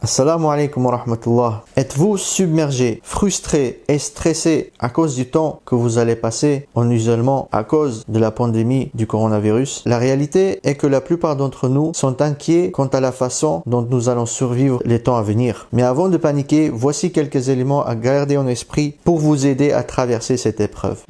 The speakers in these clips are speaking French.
Assalamu alaikum wa rahmatullah. Êtes-vous submergé, frustré et stressé à cause du temps que vous allez passer en isolement à cause de la pandémie du coronavirus? La réalité est que la plupart d'entre nous sont inquiets quant à la façon dont nous allons survivre les temps à venir. Mais avant de paniquer, voici quelques éléments à garder en esprit pour vous aider à traverser cette épreuve.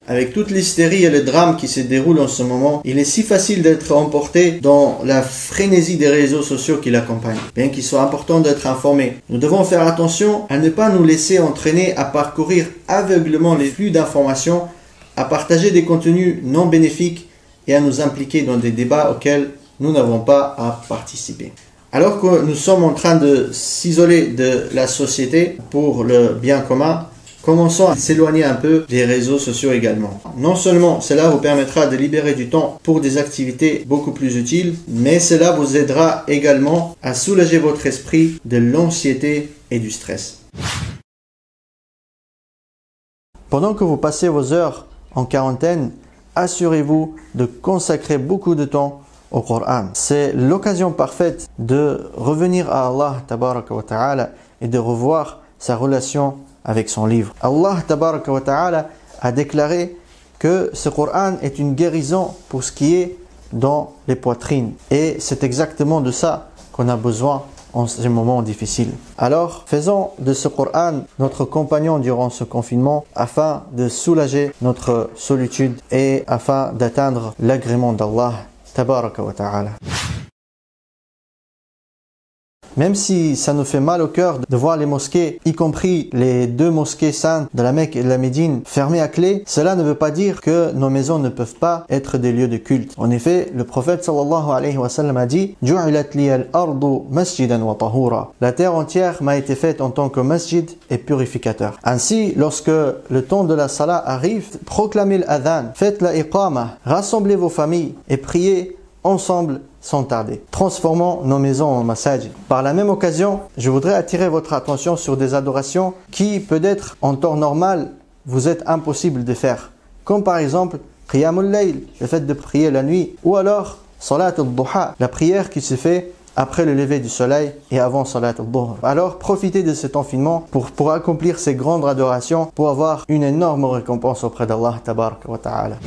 Avec toute l'hystérie et le drame qui se déroulent en ce moment, il est si facile d'être emporté dans la frénésie des réseaux sociaux qui l'accompagnent. Bien qu'il soit important d'être informé, nous devons faire attention à ne pas nous laisser entraîner à parcourir aveuglément les flux d'informations, à partager des contenus non bénéfiques et à nous impliquer dans des débats auxquels nous n'avons pas à participer. Alors que nous sommes en train de s'isoler de la société pour le bien commun, commençons à s'éloigner un peu des réseaux sociaux également. Non seulement cela vous permettra de libérer du temps pour des activités beaucoup plus utiles, mais cela vous aidera également à soulager votre esprit de l'anxiété et du stress. Pendant que vous passez vos heures en quarantaine, assurez-vous de consacrer beaucoup de temps au Coran. C'est l'occasion parfaite de revenir à Allah tabaraka wa ta'ala et de revoir sa relation avec son livre. Allah tabaraka wa ta'ala a déclaré que ce Coran est une guérison pour ce qui est dans les poitrines. Et c'est exactement de ça qu'on a besoin en ces moments difficiles. Alors, faisons de ce Coran notre compagnon durant ce confinement afin de soulager notre solitude et afin d'atteindre l'agrément d'Allah tabaraka wa ta'ala. Même si ça nous fait mal au cœur de voir les mosquées, y compris les deux mosquées saintes de la Mecque et de la Médine, fermées à clé, cela ne veut pas dire que nos maisons ne peuvent pas être des lieux de culte. En effet, le prophète sallallahu alayhi wa sallam a dit « Ju'ilat li al-ardu masjidan wa tahura » La terre entière m'a été faite en tant que masjid et purificateur. Ainsi, lorsque le temps de la salat arrive, proclamez l'adhan, faites la iqama, rassemblez vos familles et priez ensemble sans tarder. Transformons nos maisons en masajid. Par la même occasion, je voudrais attirer votre attention sur des adorations qui, peut-être en temps normal, vous est impossible de faire. Comme par exemple, Qiyamul Layl, le fait de prier la nuit, ou alors Salat al-Duha, la prière qui se fait après le lever du soleil et avant Salat al-Dhuhr. Alors profitez de cet confinement pour accomplir ces grandes adorations, pour avoir une énorme récompense auprès d'Allah tabaraka wa ta'ala.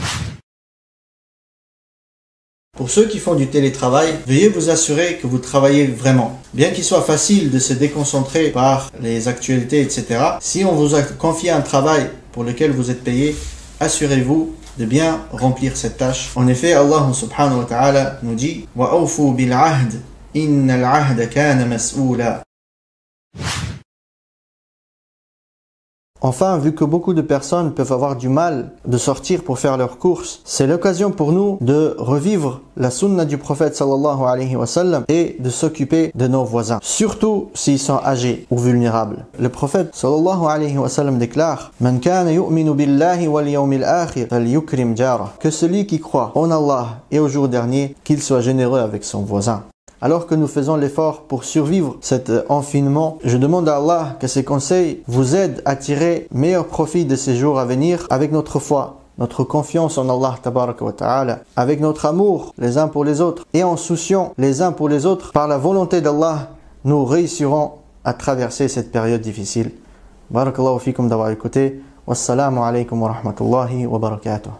Pour ceux qui font du télétravail, veuillez vous assurer que vous travaillez vraiment. Bien qu'il soit facile de se déconcentrer par les actualités, etc., si on vous a confié un travail pour lequel vous êtes payé, assurez-vous de bien remplir cette tâche. En effet, Allah subhanahu wa ta'ala nous dit « Wa awfu bil ahd, inna al-ahda kana mas'oula » Enfin, vu que beaucoup de personnes peuvent avoir du mal de sortir pour faire leurs courses, c'est l'occasion pour nous de revivre la sunna du prophète sallallahu alayhi wa sallam et de s'occuper de nos voisins, surtout s'ils sont âgés ou vulnérables. Le prophète sallallahu alayhi wa sallam déclare « Man kana yu'minu billahi wal yawmil akhir falyukrim jarah » que celui qui croit en Allah et au jour dernier, qu'il soit généreux avec son voisin. Alors que nous faisons l'effort pour survivre cet confinement, je demande à Allah que ses conseils vous aident à tirer meilleur profit de ces jours à venir avec notre foi, notre confiance en Allah tabaraka wa ta'ala, avec notre amour les uns pour les autres et en souciant les uns pour les autres. Par la volonté d'Allah, nous réussirons à traverser cette période difficile. Barakallahu fikum d'avoir écouté. Wassalamu alaikum wa rahmatullahi wa barakatuh.